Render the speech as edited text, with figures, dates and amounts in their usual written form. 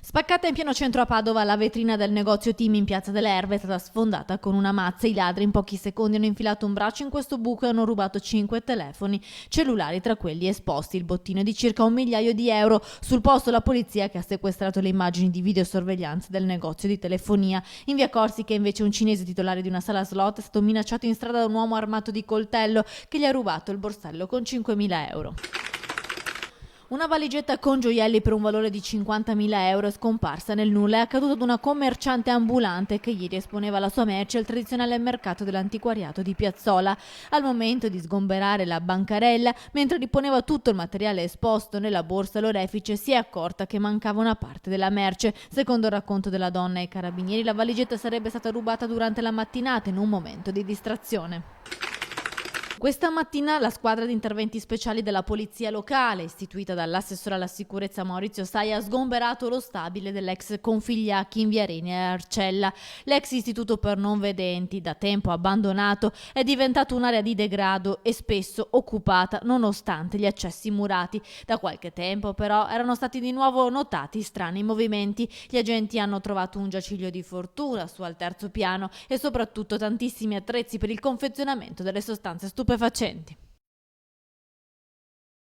Spaccata in pieno centro a Padova, la vetrina del negozio Team in Piazza delle Erbe è stata sfondata con una mazza. I ladri in pochi secondi hanno infilato un braccio in questo buco e hanno rubato 5 telefoni cellulari, tra quelli esposti. Il bottino è di circa €1.000.000. Sul posto la polizia, che ha sequestrato le immagini di videosorveglianza del negozio di telefonia. In via Corsica invece un cinese titolare di una sala slot è stato minacciato in strada da un uomo armato di coltello che gli ha rubato il borsello con €5.000. Una valigetta con gioielli per un valore di €50.000 è scomparsa nel nulla. È accaduto ad una commerciante ambulante che ieri esponeva la sua merce al tradizionale mercato dell'antiquariato di Piazzola. Al momento di sgomberare la bancarella, mentre riponeva tutto il materiale esposto nella borsa, l'orefice si è accorta che mancava una parte della merce. Secondo il racconto della donna ai carabinieri, la valigetta sarebbe stata rubata durante la mattinata in un momento di distrazione. Questa mattina la squadra di interventi speciali della polizia locale, istituita dall'assessore alla sicurezza Maurizio Sai, ha sgomberato lo stabile dell'ex Configliacchi in via Reni a Arcella. L'ex istituto per non vedenti, da tempo abbandonato, è diventato un'area di degrado e spesso occupata nonostante gli accessi murati. Da qualche tempo però erano stati di nuovo notati strani movimenti. Gli agenti hanno trovato un giaciglio di fortuna su al terzo piano e soprattutto tantissimi attrezzi per il confezionamento delle sostanze stupefacenti.